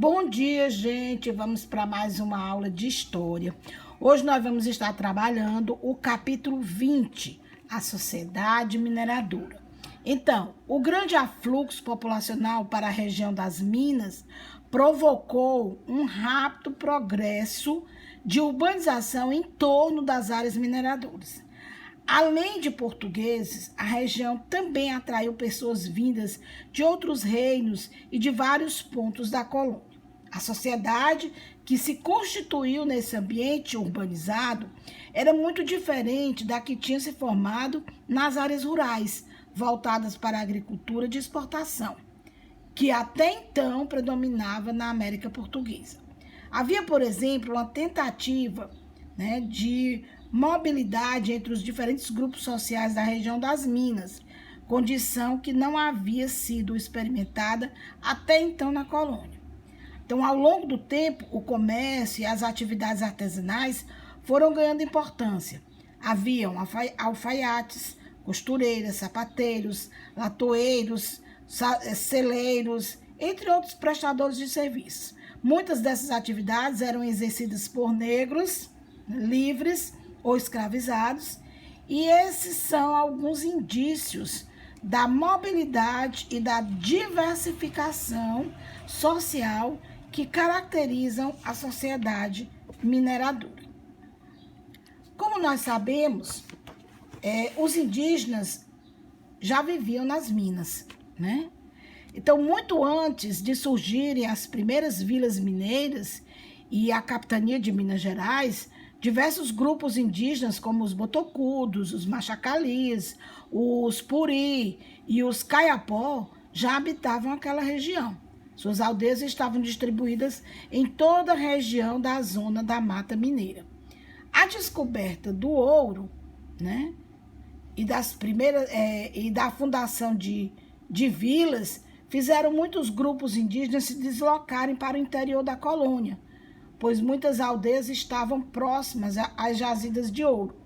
Bom dia, gente. Vamos para mais uma aula de história. Hoje nós vamos estar trabalhando o capítulo 20, a sociedade mineradora. Então, o grande afluxo populacional para a região das Minas provocou um rápido progresso de urbanização em torno das áreas mineradoras. Além de portugueses, a região também atraiu pessoas vindas de outros reinos e de vários pontos da colônia. A sociedade que se constituiu nesse ambiente urbanizado era muito diferente da que tinha se formado nas áreas rurais, voltadas para a agricultura de exportação, que até então predominava na América Portuguesa. Havia, por exemplo, uma tentativa, de mobilidade entre os diferentes grupos sociais da região das Minas, condição que não havia sido experimentada até então na colônia. Então, ao longo do tempo, o comércio e as atividades artesanais foram ganhando importância. Haviam alfaiates, costureiras, sapateiros, latoeiros, celeiros, entre outros prestadores de serviços. Muitas dessas atividades eram exercidas por negros, livres ou escravizados, e esses são alguns indícios da mobilidade e da diversificação social que caracterizam a sociedade mineradora. Como nós sabemos, os indígenas já viviam nas minas, né? Então, muito antes de surgirem as primeiras vilas mineiras e a capitania de Minas Gerais, diversos grupos indígenas, como os botocudos, os machacalis, os puri e os caiapó, já habitavam aquela região. Suas aldeias estavam distribuídas em toda a região da zona da Mata Mineira. A descoberta do ouro, e da fundação de vilas fizeram muitos grupos indígenas se deslocarem para o interior da colônia, pois muitas aldeias estavam próximas às jazidas de ouro.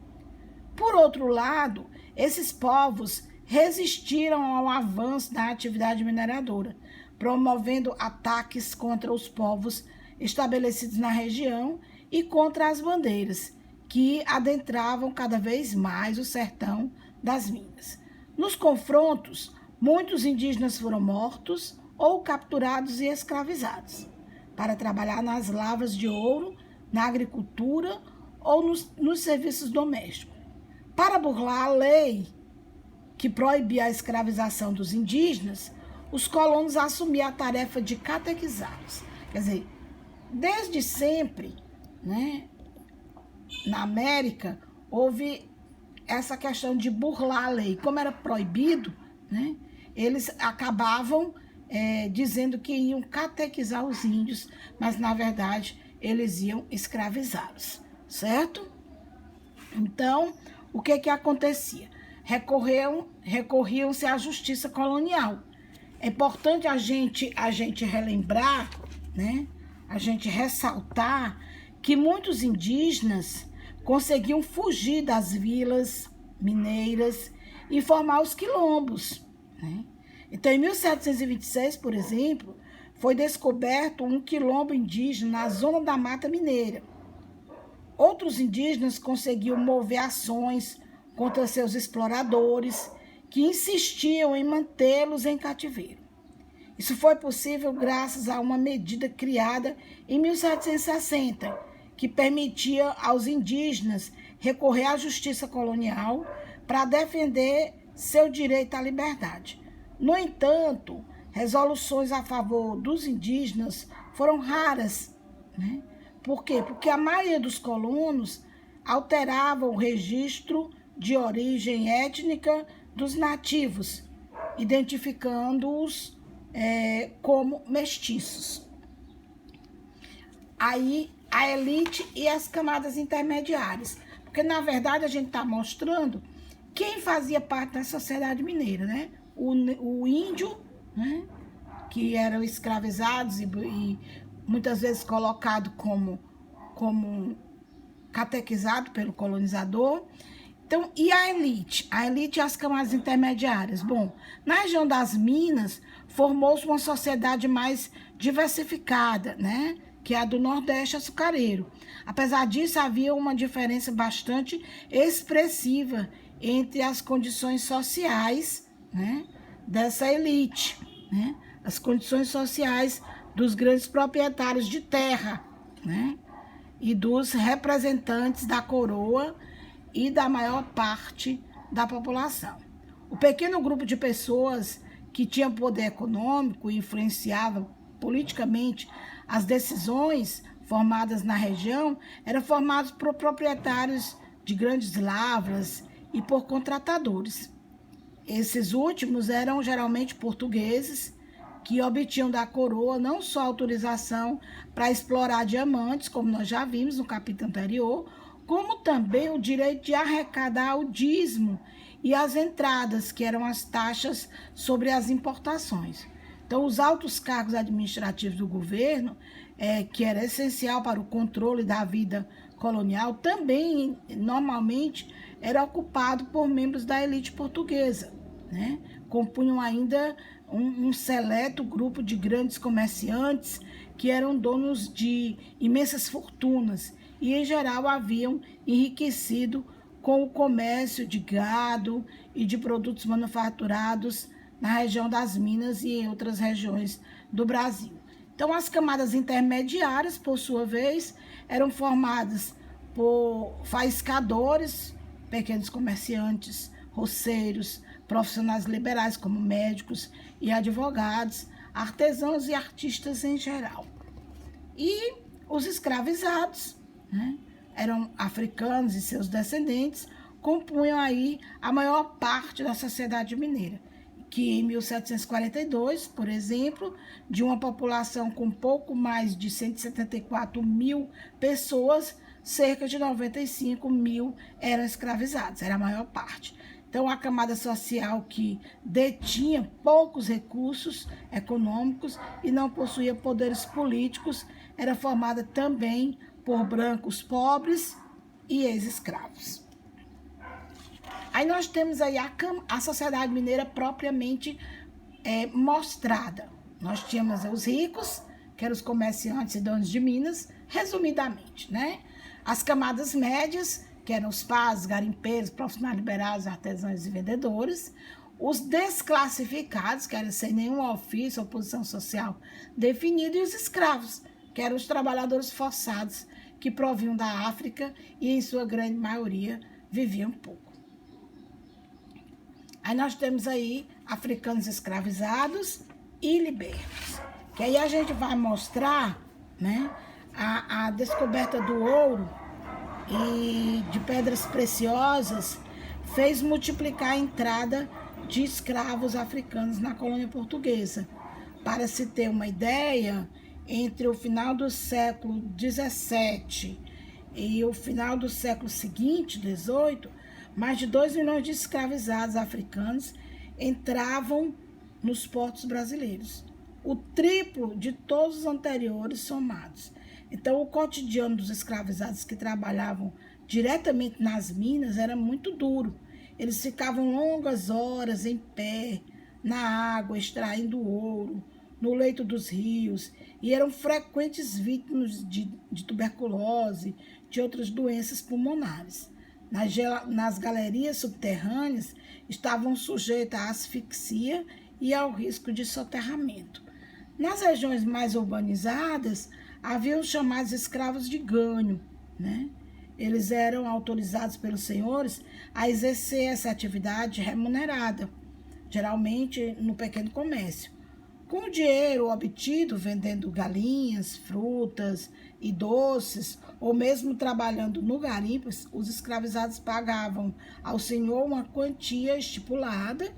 Por outro lado, esses povos resistiram ao avanço da atividade mineradora, promovendo ataques contra os povos estabelecidos na região e contra as bandeiras, que adentravam cada vez mais o sertão das Minas. Nos confrontos, muitos indígenas foram mortos ou capturados e escravizados para trabalhar nas lavras de ouro, na agricultura ou nos serviços domésticos. Para burlar a lei que proibia a escravização dos indígenas, os colonos assumiam a tarefa de catequizá-los. Quer dizer, desde sempre, na América, houve essa questão de burlar a lei. Como era proibido, eles acabavam dizendo que iam catequizar os índios, mas, na verdade, eles iam escravizá-los, certo? Então, o que acontecia? Recorriam-se à justiça colonial. É importante a gente relembrar, a gente ressaltar que muitos indígenas conseguiam fugir das vilas mineiras e formar os quilombos, Então, em 1726, por exemplo, foi descoberto um quilombo indígena na zona da Mata Mineira. Outros indígenas conseguiam mover ações contra seus exploradores, que insistiam em mantê-los em cativeiro. Isso foi possível graças a uma medida criada em 1760, que permitia aos indígenas recorrer à justiça colonial para defender seu direito à liberdade. No entanto, resoluções a favor dos indígenas foram raras. Por quê? Porque a maioria dos colonos alterava o registro de origem étnica dos nativos, identificando-os como mestiços. Aí, a elite e as camadas intermediárias. Porque, na verdade, a gente está mostrando quem fazia parte da sociedade mineira, O índio, que eram escravizados e muitas vezes colocado como catequizado pelo colonizador. Então, e a elite? A elite e as camadas intermediárias. Bom, na região das Minas, formou-se uma sociedade mais diversificada, né? Que é a do Nordeste açucareiro. Apesar disso, havia uma diferença bastante expressiva entre as condições sociais, né, dessa elite, né? As condições sociais dos grandes proprietários de terra, né? E dos representantes da coroa e da maior parte da população. O pequeno grupo de pessoas que tinha poder econômico e influenciava politicamente as decisões formadas na região eram formados por proprietários de grandes lavras e por contratadores. Esses últimos eram geralmente portugueses que obtinham da coroa não só autorização para explorar diamantes, como nós já vimos no capítulo anterior, como também o direito de arrecadar o dízimo e as entradas, que eram as taxas sobre as importações. Então, os altos cargos administrativos do governo, que era essencial para o controle da vida colonial, também, normalmente, era ocupado por membros da elite portuguesa, né? Compunham ainda um seleto grupo de grandes comerciantes que eram donos de imensas fortunas e, em geral, haviam enriquecido com o comércio de gado e de produtos manufaturados na região das Minas e em outras regiões do Brasil. Então, as camadas intermediárias, por sua vez, eram formadas por faiscadores, pequenos comerciantes, roceiros, profissionais liberais como médicos e advogados, artesãos e artistas em geral. E os escravizados, né, eram africanos e seus descendentes, compunham aí a maior parte da sociedade mineira, que em 1742, por exemplo, de uma população com pouco mais de 174 mil pessoas, cerca de 95 mil eram escravizados, era a maior parte. Então, a camada social que detinha poucos recursos econômicos e não possuía poderes políticos era formada também por brancos pobres e ex-escravos. Aí nós temos aí a sociedade mineira propriamente mostrada. Nós tínhamos os ricos, que eram os comerciantes e donos de minas, resumidamente, né? As camadas médias, que eram os pazes, garimpeiros, profissionais liberais, artesãos e vendedores. Os desclassificados, que eram sem nenhum ofício ou posição social definida, e os escravos, que eram os trabalhadores forçados que provinham da África e, em sua grande maioria, viviam pouco. Aí nós temos aí africanos escravizados e libertos, que aí a gente vai mostrar, né, a descoberta do ouro e de pedras preciosas fez multiplicar a entrada de escravos africanos na colônia portuguesa. Para se ter uma ideia, entre o final do século XVII e o final do século seguinte, XVIII, mais de 2 milhões de escravizados africanos entravam nos portos brasileiros, o triplo de todos os anteriores somados. Então, o cotidiano dos escravizados que trabalhavam diretamente nas minas era muito duro. Eles ficavam longas horas em pé, na água, extraindo ouro, no leito dos rios, e eram frequentes vítimas de tuberculose, de outras doenças pulmonares. Nas galerias subterrâneas, estavam sujeitos à asfixia e ao risco de soterramento. Nas regiões mais urbanizadas, havia os chamados escravos de ganho, né? Eles eram autorizados pelos senhores a exercer essa atividade remunerada, geralmente no pequeno comércio. Com o dinheiro obtido vendendo galinhas, frutas e doces, ou mesmo trabalhando no garimpo, os escravizados pagavam ao senhor uma quantia estipulada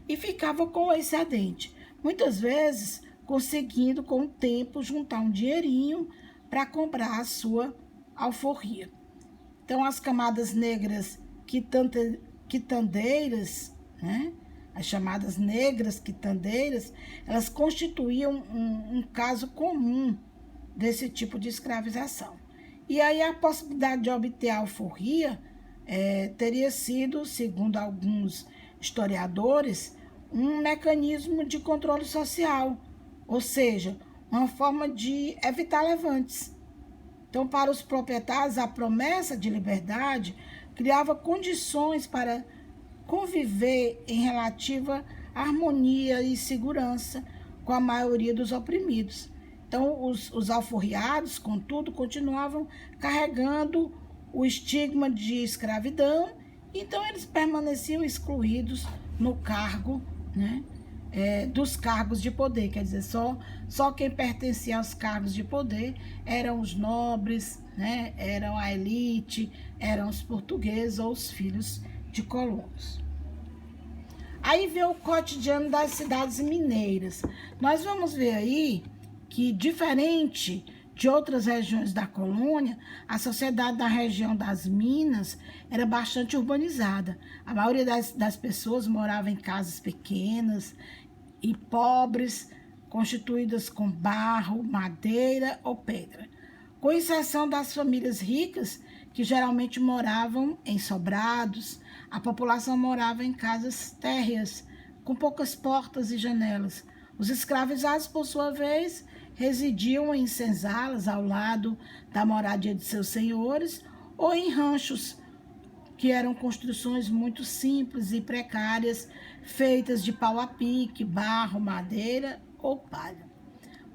e ficavam com o excedente, muitas vezes conseguindo com o tempo juntar um dinheirinho para comprar a sua alforria. Então, as camadas negras quitandeiras, né? As chamadas negras quitandeiras, elas constituíam um caso comum desse tipo de escravização. E aí a possibilidade de obter a alforria teria sido, segundo alguns historiadores, um mecanismo de controle social, ou seja, uma forma de evitar levantes. Então, para os proprietários, a promessa de liberdade criava condições para conviver em relativa harmonia e segurança com a maioria dos oprimidos. Então, os alforriados, contudo, continuavam carregando o estigma de escravidão, então eles permaneciam excluídos no cargo, né, dos cargos de poder, quer dizer, só quem pertencia aos cargos de poder eram os nobres, né, eram a elite, eram os portugueses ou os filhos de colonos. Aí vem o cotidiano das cidades mineiras. Nós vamos ver aí que, diferente de outras regiões da colônia, a sociedade da região das Minas era bastante urbanizada. A maioria das pessoas morava em casas pequenas e pobres, constituídas com barro, madeira ou pedra, com exceção das famílias ricas, que geralmente moravam em sobrados. A população morava em casas térreas, com poucas portas e janelas. Os escravizados, por sua vez, residiam em senzalas ao lado da moradia de seus senhores ou em ranchos, que eram construções muito simples e precárias, feitas de pau a pique, barro, madeira ou palha.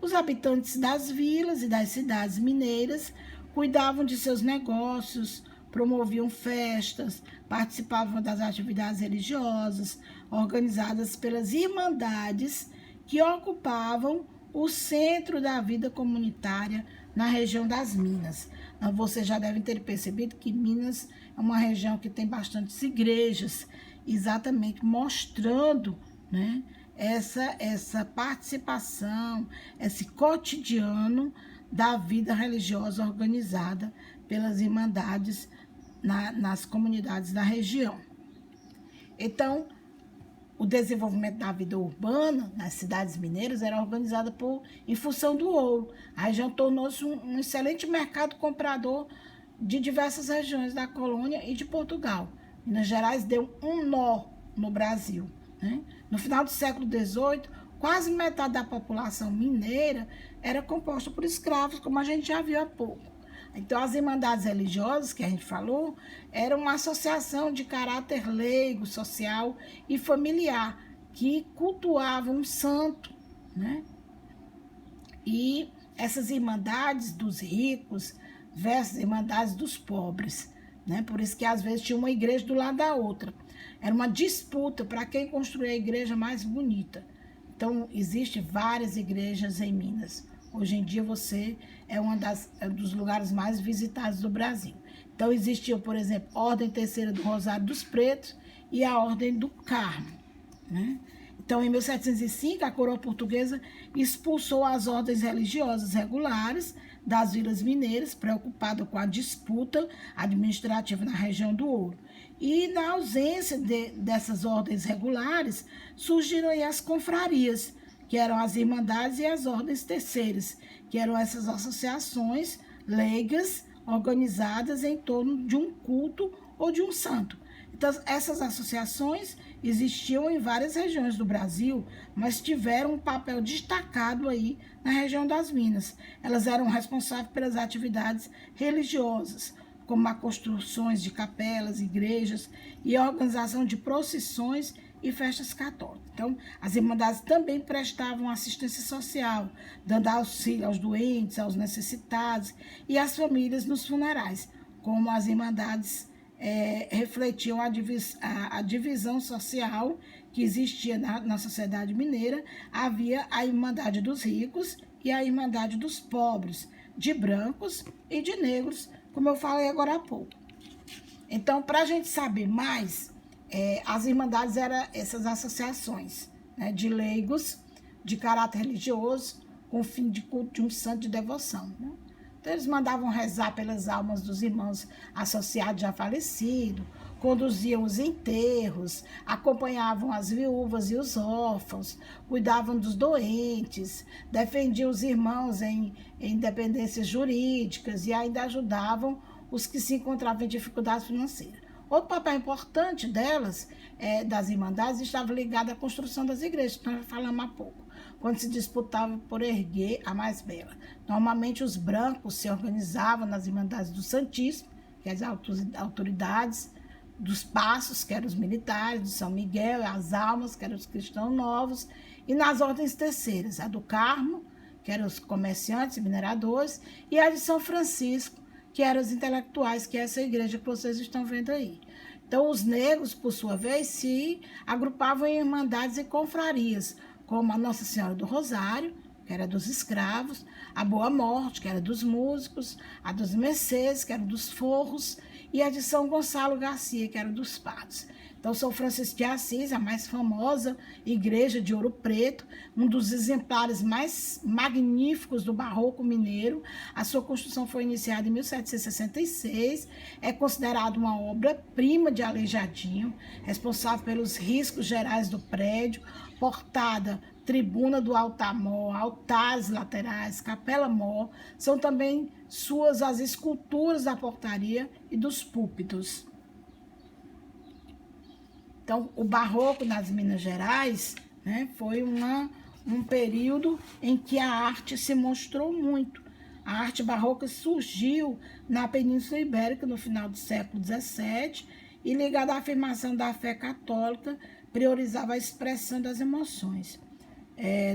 Os habitantes das vilas e das cidades mineiras cuidavam de seus negócios, promoviam festas, participavam das atividades religiosas organizadas pelas irmandades que ocupavam o centro da vida comunitária na região das Minas. Vocês já devem ter percebido que Minas é uma região que tem bastantes igrejas, exatamente mostrando, né, essa participação, esse cotidiano da vida religiosa organizada pelas irmandades nas comunidades da região. Então, o desenvolvimento da vida urbana nas cidades mineiras era organizada em função do ouro. A região tornou-se um excelente mercado comprador de diversas regiões da colônia e de Portugal. Minas Gerais deu um nó no Brasil, né? No final do século XVIII, quase metade da população mineira era composta por escravos, como a gente já viu há pouco. Então, as irmandades religiosas, que a gente falou, eram uma associação de caráter leigo, social e familiar, que cultuavam um santo, né? E essas irmandades dos ricos versus irmandades dos pobres, né? Por isso que, às vezes, tinha uma igreja do lado da outra. Era uma disputa para quem construía a igreja mais bonita. Então, existem várias igrejas em Minas. Hoje em dia, você é dos lugares mais visitados do Brasil. Então, existia, por exemplo, a Ordem Terceira do Rosário dos Pretos e a Ordem do Carmo, né? Então, em 1705, a coroa portuguesa expulsou as ordens religiosas regulares das vilas mineiras, preocupada com a disputa administrativa na região do ouro. E, na ausência dessas ordens regulares, surgiram aí as confrarias, que eram as irmandades, e as ordens terceiras, que eram essas associações leigas organizadas em torno de um culto ou de um santo. Então, essas associações existiam em várias regiões do Brasil, mas tiveram um papel destacado aí na região das Minas. Elas eram responsáveis pelas atividades religiosas, como as construções de capelas, igrejas e a organização de procissões e festas católicas. Então, as irmandades também prestavam assistência social, dando auxílio aos doentes, aos necessitados e às famílias nos funerais. Como as irmandades refletiam a divisão social que existia na sociedade mineira, havia a Irmandade dos ricos e a Irmandade dos pobres, de brancos e de negros, como eu falei agora há pouco. Então, para a gente saber mais, as irmandades eram essas associações, né, de leigos, de caráter religioso, com o fim de culto de um santo de devoção, né? Então, eles mandavam rezar pelas almas dos irmãos associados já falecidos, conduziam os enterros, acompanhavam as viúvas e os órfãos, cuidavam dos doentes, defendiam os irmãos em independências jurídicas e ainda ajudavam os que se encontravam em dificuldades financeiras. Outro papel importante delas, das irmandades, estava ligado à construção das igrejas, que nós falamos há pouco, quando se disputava por erguer a mais bela. Normalmente os brancos se organizavam nas irmandades do Santíssimo, que é as autoridades, dos Passos, que eram os militares, de São Miguel, as Almas, que eram os cristãos novos, e nas ordens terceiras, a do Carmo, que eram os comerciantes e mineradores, e a de São Francisco, que eram os intelectuais, que é essa igreja que vocês estão vendo aí. Então, os negros, por sua vez, se agrupavam em irmandades e confrarias, como a Nossa Senhora do Rosário, que era dos escravos, a Boa Morte, que era dos músicos, a dos Mercedes, que era dos forros, e a de São Gonçalo Garcia, que era dos padres. Então, São Francisco de Assis, a mais famosa igreja de Ouro Preto, um dos exemplares mais magníficos do barroco mineiro. A sua construção foi iniciada em 1766, é considerada uma obra-prima de Aleijadinho, responsável pelos riscos gerais do prédio, portada, tribuna do altar-mor, altares laterais, capela-mor, são também suas as esculturas da portaria e dos púlpitos. Então, o barroco nas Minas Gerais, né, foi um período em que a arte se mostrou muito. A arte barroca surgiu na Península Ibérica no final do século XVII e, ligada à afirmação da fé católica, priorizava a expressão das emoções,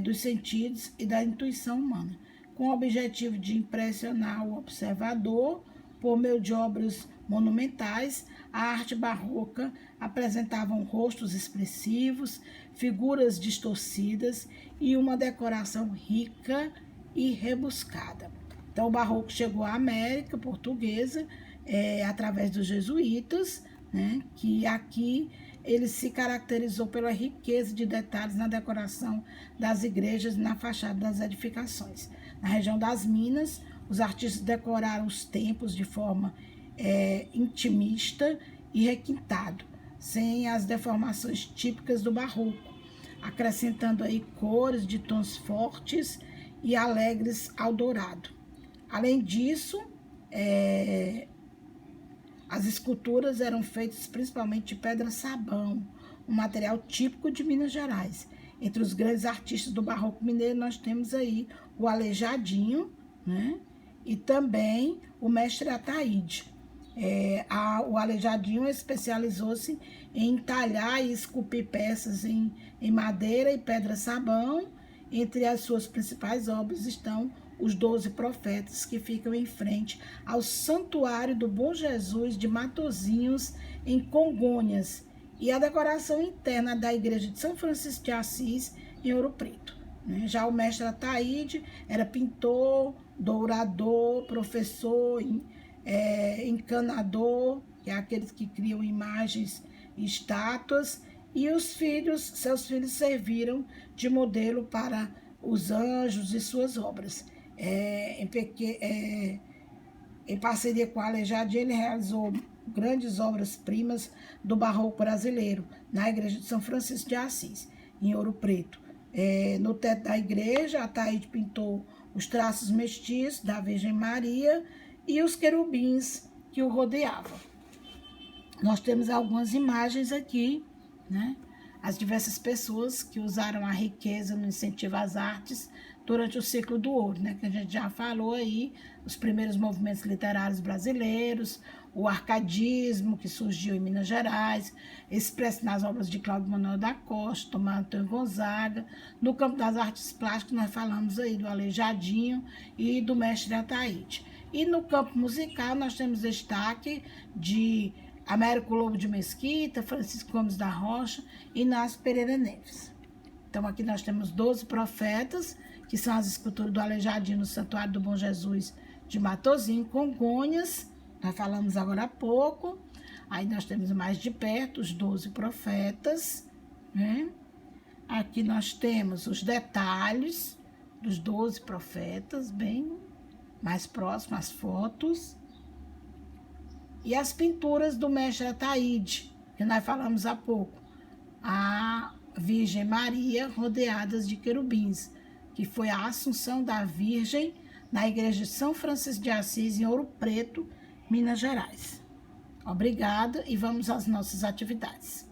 dos sentidos e da intuição humana, com o objetivo de impressionar o observador por meio de obras monumentais. A arte barroca apresentava rostos expressivos, figuras distorcidas e uma decoração rica e rebuscada. Então, o barroco chegou à América Portuguesa através dos jesuítas, né, que aqui ele se caracterizou pela riqueza de detalhes na decoração das igrejas e na fachada das edificações. Na região das Minas, os artistas decoraram os templos de forma intimista e requintado, sem as deformações típicas do barroco, acrescentando aí cores de tons fortes e alegres ao dourado. Além disso, as esculturas eram feitas principalmente de pedra-sabão, um material típico de Minas Gerais. Entre os grandes artistas do barroco mineiro, nós temos aí o Aleijadinho, né? E também o mestre Ataíde. O Aleijadinho especializou-se em entalhar e esculpir peças em madeira e pedra-sabão. Entre as suas principais obras estão os 12 profetas, que ficam em frente ao Santuário do Bom Jesus de Matozinhos, em Congonhas, e a decoração interna da igreja de São Francisco de Assis, em Ouro Preto. Já o mestre Ataíde era pintor, dourador, professor, encanador, que é aqueles que criam imagens e estátuas, e seus filhos serviram de modelo para os anjos e suas obras. Em parceria com a Aleijadinho, ele realizou grandes obras-primas do barroco brasileiro, na igreja de São Francisco de Assis, em Ouro Preto. No teto da igreja, Ataíde pintou os traços mestiços da Virgem Maria e os querubins que o rodeavam. Nós temos algumas imagens aqui, né? As diversas pessoas que usaram a riqueza no incentivo às artes durante o ciclo do ouro, né? Que a gente já falou aí, os primeiros movimentos literários brasileiros, o arcadismo que surgiu em Minas Gerais, expresso nas obras de Cláudio Manuel da Costa, Tomás Antônio Gonzaga. No campo das artes plásticas, nós falamos aí do Aleijadinho e do mestre Ataíde. E no campo musical, nós temos destaque de Américo Lobo de Mesquita, Francisco Gomes da Rocha e Inácio Pereira Neves. Então, aqui nós temos 12 profetas, que são as esculturas do Aleijadinho no Santuário do Bom Jesus de Matozinhos, Congonhas, nós falamos agora há pouco. Aí nós temos mais de perto os 12 profetas, né? Aqui nós temos os detalhes dos 12 profetas, bem mais próximo, as fotos. E as pinturas do mestre Ataíde, que nós falamos há pouco. A Virgem Maria rodeadas de querubins, que foi a Assunção da Virgem na igreja de São Francisco de Assis, em Ouro Preto, Minas Gerais. Obrigado e vamos às nossas atividades.